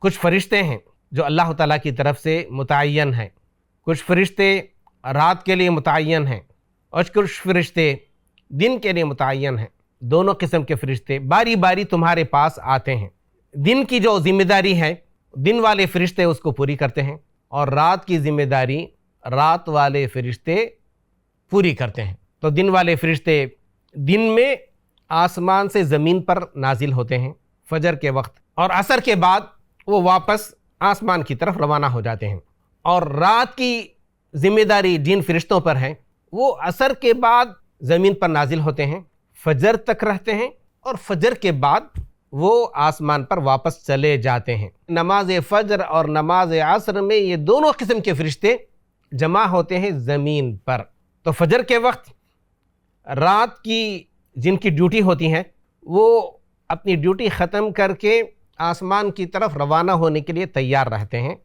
کچھ فرشتے ہیں جو اللہ تعالیٰ کی طرف سے متعین ہیں، کچھ فرشتے رات کے لیے متعین ہیں، اور کچھ فرشتے دن کے لیے متعین ہیں۔ دونوں قسم کے فرشتے باری باری تمہارے پاس آتے ہیں۔ دن کی جو ذمہ داری ہے دن والے فرشتے اس کو پوری کرتے ہیں، اور رات کی ذمہ داری رات والے فرشتے پوری کرتے ہیں۔ تو دن والے فرشتے دن میں آسمان سے زمین پر نازل ہوتے ہیں فجر کے وقت، اور عصر کے بعد وہ واپس آسمان کی طرف روانہ ہو جاتے ہیں۔ اور رات کی ذمہ داری جن فرشتوں پر ہے وہ عصر کے بعد زمین پر نازل ہوتے ہیں، فجر تک رہتے ہیں، اور فجر کے بعد وہ آسمان پر واپس چلے جاتے ہیں۔ نماز فجر اور نماز عصر میں یہ دونوں قسم کے فرشتے جمع ہوتے ہیں زمین پر۔ تو فجر کے وقت رات کی جن کی ڈیوٹی ہوتی ہے وہ اپنی ڈیوٹی ختم کر کے آسمان کی طرف روانہ ہونے کے لیے تیار رہتے ہیں،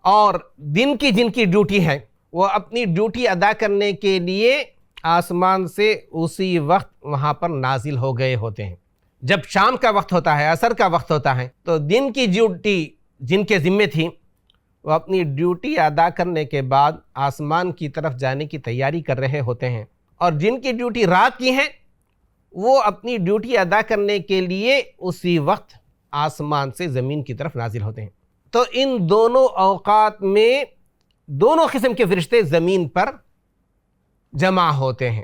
اور دن کی جن کی ڈیوٹی ہے وہ اپنی ڈیوٹی ادا کرنے کے لیے آسمان سے اسی وقت وہاں پر نازل ہو گئے ہوتے ہیں۔ جب شام کا وقت ہوتا ہے، عصر کا وقت ہوتا ہے، تو دن کی ڈیوٹی جن کے ذمے تھی وہ اپنی ڈیوٹی ادا کرنے کے بعد آسمان کی طرف جانے کی تیاری کر رہے ہوتے ہیں، اور جن کی ڈیوٹی رات کی ہے وہ اپنی ڈیوٹی ادا کرنے کے لیے اسی وقت آسمان سے زمین کی طرف نازل ہوتے ہیں۔ تو ان دونوں اوقات میں دونوں قسم کے فرشتے زمین پر جمع ہوتے ہیں۔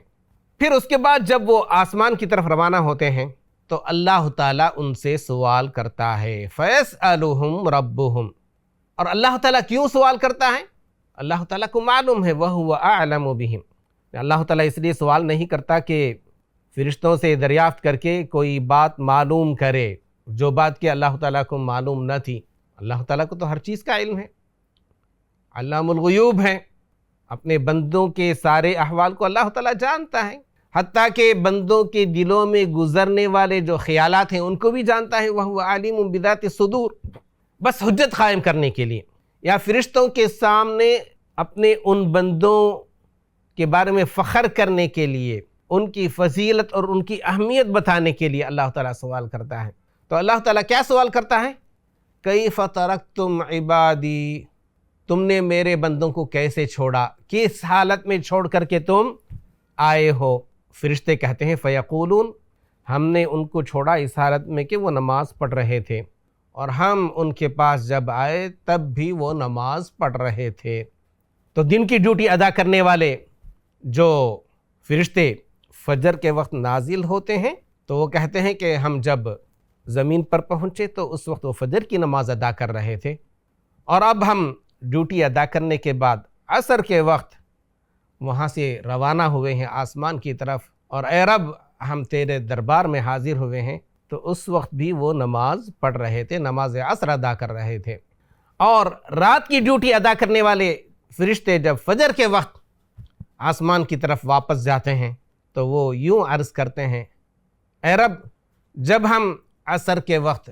پھر اس کے بعد جب وہ آسمان کی طرف روانہ ہوتے ہیں تو اللہ تعالیٰ ان سے سوال کرتا ہے، فَيَسْأَلُهُمْ رَبُّهُمْ۔ اور اللہ تعالیٰ کیوں سوال کرتا ہے؟ اللہ تعالیٰ کو معلوم ہے، وَهُوَ أَعْلَمُ بِهِمْ۔ اللہ تعالیٰ اس لیے سوال نہیں کرتا کہ فرشتوں سے دریافت کر کے کوئی بات معلوم کرے جو بات کہ اللہ تعالیٰ کو معلوم نہ تھی۔ اللہ تعالیٰ کو تو ہر چیز کا علم ہے، علام الغیوب ہے، اپنے بندوں کے سارے احوال کو اللہ تعالیٰ جانتا ہے، حتیٰ کہ بندوں کے دلوں میں گزرنے والے جو خیالات ہیں ان کو بھی جانتا ہے۔ وَهُوَ عَلِيمٌ بِذَاتِ الصُّدُورِ۔ بس حجت قائم کرنے کے لیے یا فرشتوں کے سامنے اپنے ان بندوں کے بارے میں فخر کرنے کے لیے، ان کی فضیلت اور ان کی اہمیت بتانے کے لیے اللہ تعالیٰ سوال کرتا ہے۔ تو اللہ تعالیٰ کیا سوال کرتا ہے؟ کیف ترکتم عبادی، تم نے میرے بندوں کو کیسے چھوڑا، کس حالت میں چھوڑ کر کے تم آئے ہو؟ فرشتے کہتے ہیں فیقولون، ہم نے ان کو چھوڑا اس حالت میں کہ وہ نماز پڑھ رہے تھے، اور ہم ان کے پاس جب آئے تب بھی وہ نماز پڑھ رہے تھے۔ تو دن کی ڈیوٹی ادا کرنے والے جو فرشتے فجر کے وقت نازل ہوتے ہیں تو وہ کہتے ہیں کہ ہم جب زمین پر پہنچے تو اس وقت وہ فجر کی نماز ادا کر رہے تھے، اور اب ہم ڈیوٹی ادا کرنے کے بعد عصر کے وقت وہاں سے روانہ ہوئے ہیں آسمان کی طرف، اور اے رب ہم تیرے دربار میں حاضر ہوئے ہیں۔ تو اس وقت بھی وہ نماز پڑھ رہے تھے، نماز عصر ادا کر رہے تھے۔ اور رات کی ڈیوٹی ادا کرنے والے فرشتے جب فجر کے وقت آسمان کی طرف واپس جاتے ہیں تو وہ یوں عرض کرتے ہیں، اے رب جب ہم عصر کے وقت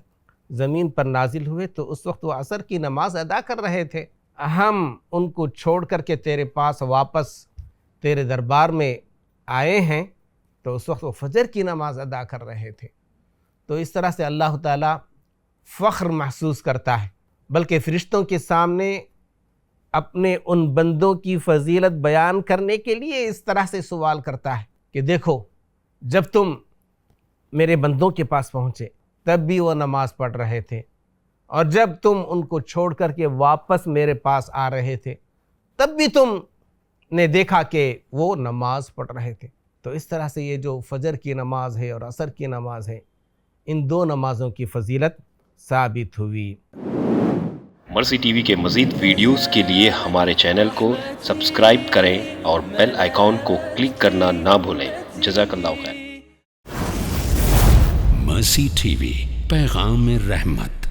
زمین پر نازل ہوئے تو اس وقت وہ عصر کی نماز ادا کر رہے تھے، ہم ان کو چھوڑ کر کے تیرے پاس واپس تیرے دربار میں آئے ہیں تو اس وقت وہ فجر کی نماز ادا کر رہے تھے۔ تو اس طرح سے اللہ تعالیٰ فخر محسوس کرتا ہے، بلکہ فرشتوں کے سامنے اپنے ان بندوں کی فضیلت بیان کرنے کے لیے اس طرح سے سوال کرتا ہے کہ دیکھو جب تم میرے بندوں کے پاس پہنچے تب بھی وہ نماز پڑھ رہے تھے، اور جب تم ان کو چھوڑ کر کے واپس میرے پاس آ رہے تھے تب بھی تم نے دیکھا کہ وہ نماز پڑھ رہے تھے۔ تو اس طرح سے یہ جو فجر کی نماز ہے اور عصر کی نماز ہے، ان دو نمازوں کی فضیلت ثابت ہوئی۔ مرسی ٹی وی کے مزید ویڈیوز کے لیے ہمارے چینل کو سبسکرائب کریں اور بیل آئیکن کو کلک کرنا نہ بھولیں۔ جزاک اللہ خیر۔ مرسی ٹی وی، پیغام رحمت۔